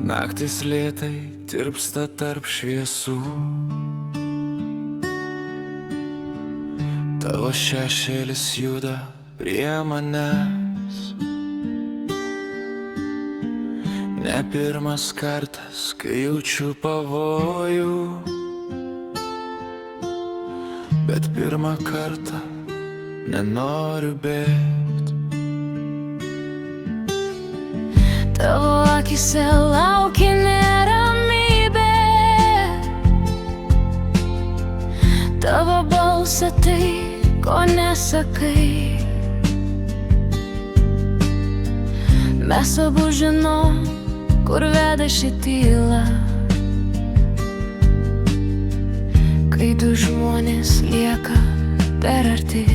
Naktis lėtai tirpsta tarp šviesų, tavo šešėlis juda prie manęs. Ne pirmas kartas, kai jaučiu pavojų, bet pirmą kartą nenoriu bėgt. Tavo akise laukia neramybė, tavo balsą tai, ko nesakai. Mes abu žinom, kur veda ši tyla, kai du žmonės lieka per arti.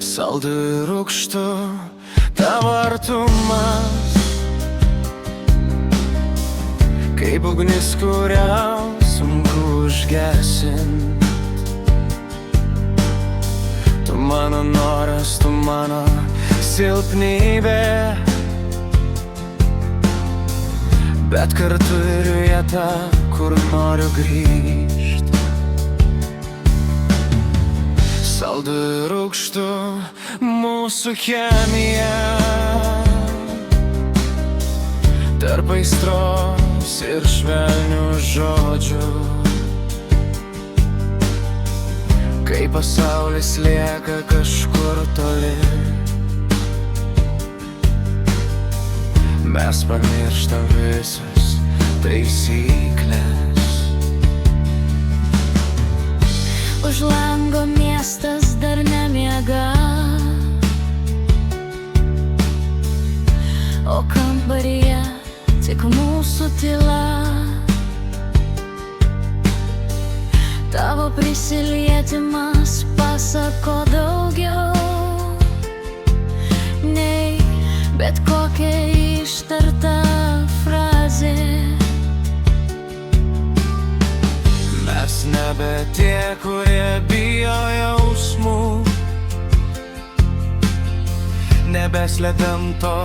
Saldu ir rūgštu tavo artumas, kaip ugnis, kurią sunku užgesint. Tu mano noras, tu mano silpnybė, bet kartu ir vieta, kur noriu grįžt. Saldu ir rūgštu mūsų chemija, tarp aistros ir švelnių žodžių. Kai pasaulis lieka kažkur toli, mes pamirštam visas taisyklės. Už lango miestas dar nemiega, o kambaryje tik mūsų tyla. Tavo prisilietimas pasako daugiau nei bet kokia ištarta frazė. Mes nebe tie, kurie bijo jausmų, nebeslepiam to,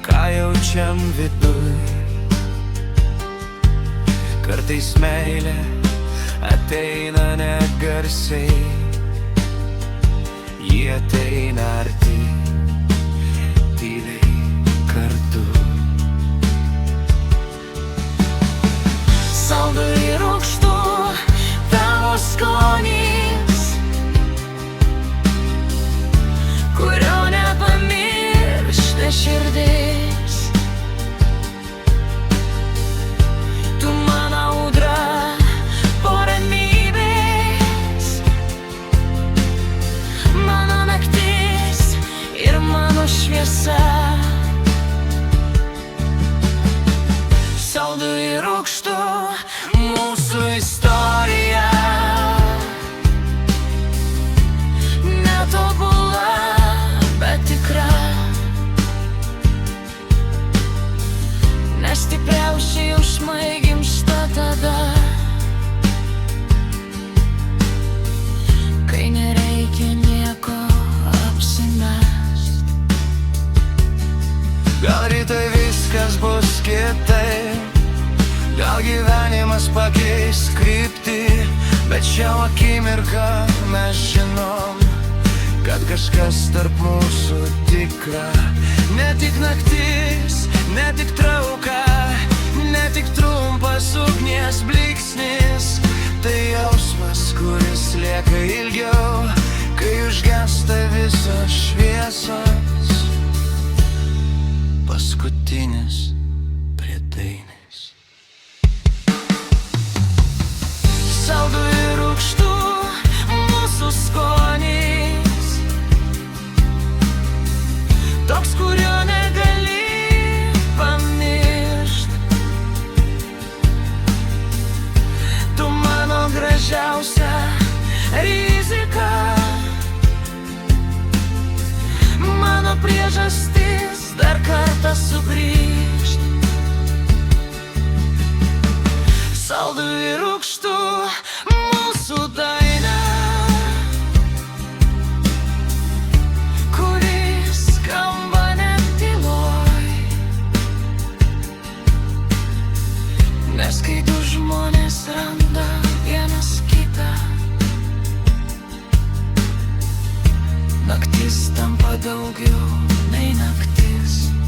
ką jaučiam viduj. Kartais meilė ateina negarsiai, ji ateina arti, tyliai kartu. Saldu ir rūgštu tavo skonis, kurio nepamiršta širdis. Tu mano audra po ramybės, mano naktis ir mano šviesa. Saldu ir rūgštu mūsų istorija, netobula, bet tikra. Nes stipriausi jausmai gimsta tada, kai nereikia nieko apsimest. Gal rytoj viskas bus kitaip, gal gyvenimas pakeis kryptį, bet šią akimirką mes žinom, kad kažkas tarp mūsų tikra. Ne tik naktis, ne tik trauka, ne tik trumpas ugnies blyksnis, tai jausmas, kuris lieka ilgiau, kai užgęsta visos šviesos. Paskutinis priedainis. Saldu ir rūgštu mūsų skonis, toks, kurio negali pamiršt. Tu mano gražiausia rizika, mano priežastis dar kartą sugrįžt. Saldu ir rūgštu mūsų daina, kuri skamba net tyloj. Nes kai du žmonės randa vienas kitą, naktis tampa daugiau nei naktis.